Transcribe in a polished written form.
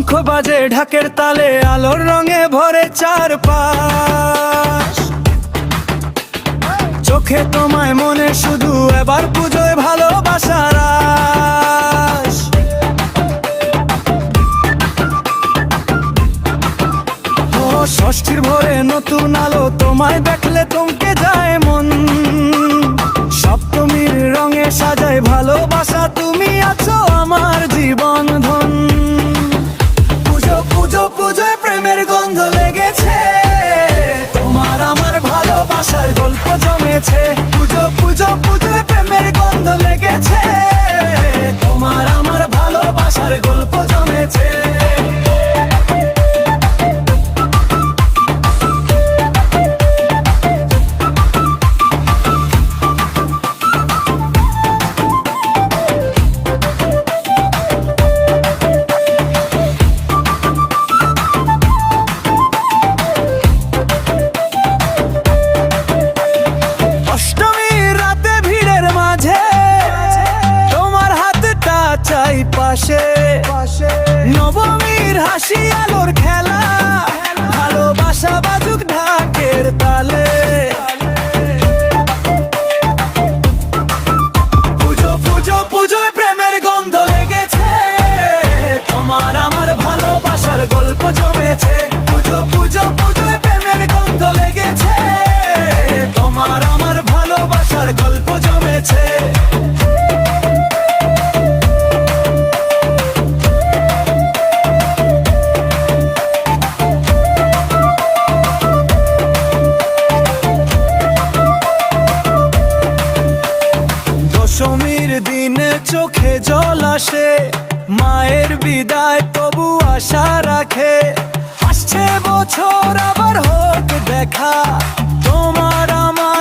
শঙ্খ বাজে ঢাকের তালে, আলোর রঙে ভরে চারপাশ। চোখে তোমায় মনে শুধু এবার পুজোয় ভালোবাসার আশ। ও ষষ্ঠীর ভোরে নতুন আলো, তোমায় দেখলে থমকে যায় মন। সপ্তমীর রঙে সাজায় ভালোবাসা, তুমি আছো আমার জীবন ধন। পুজো পুজো পুজোয় প্রেমের গন্ধ লেগেছে, তোমার আমার ভালোবাসার গল্প জমেছে। পুজো পুজো পুজোয় প্রেমের গন্ধ লেগেছে, তোমার আমার ভালোবাসার গল্প জমেছে। পাশে নবমীর হাসি আলোর খেলা, ভালোবাসা বাজুক ঢাকের তালে। পুজো পুজো পুজোয় প্রেমের গন্ধ লেগেছে, তোমার আমার ভালোবাসার গল্প জমেছে। পুজো পুজো পুজোয় প্রেমের গন্ধ লেগেছে, তোমার আমার ভালোবাসার গল্প জমেছে। দশমীর দিনে চোখে জল আসে, মায়ের বিদায় তবু আশা রাখে। আসছে বছর আবার হোক দেখা, তোমার আমার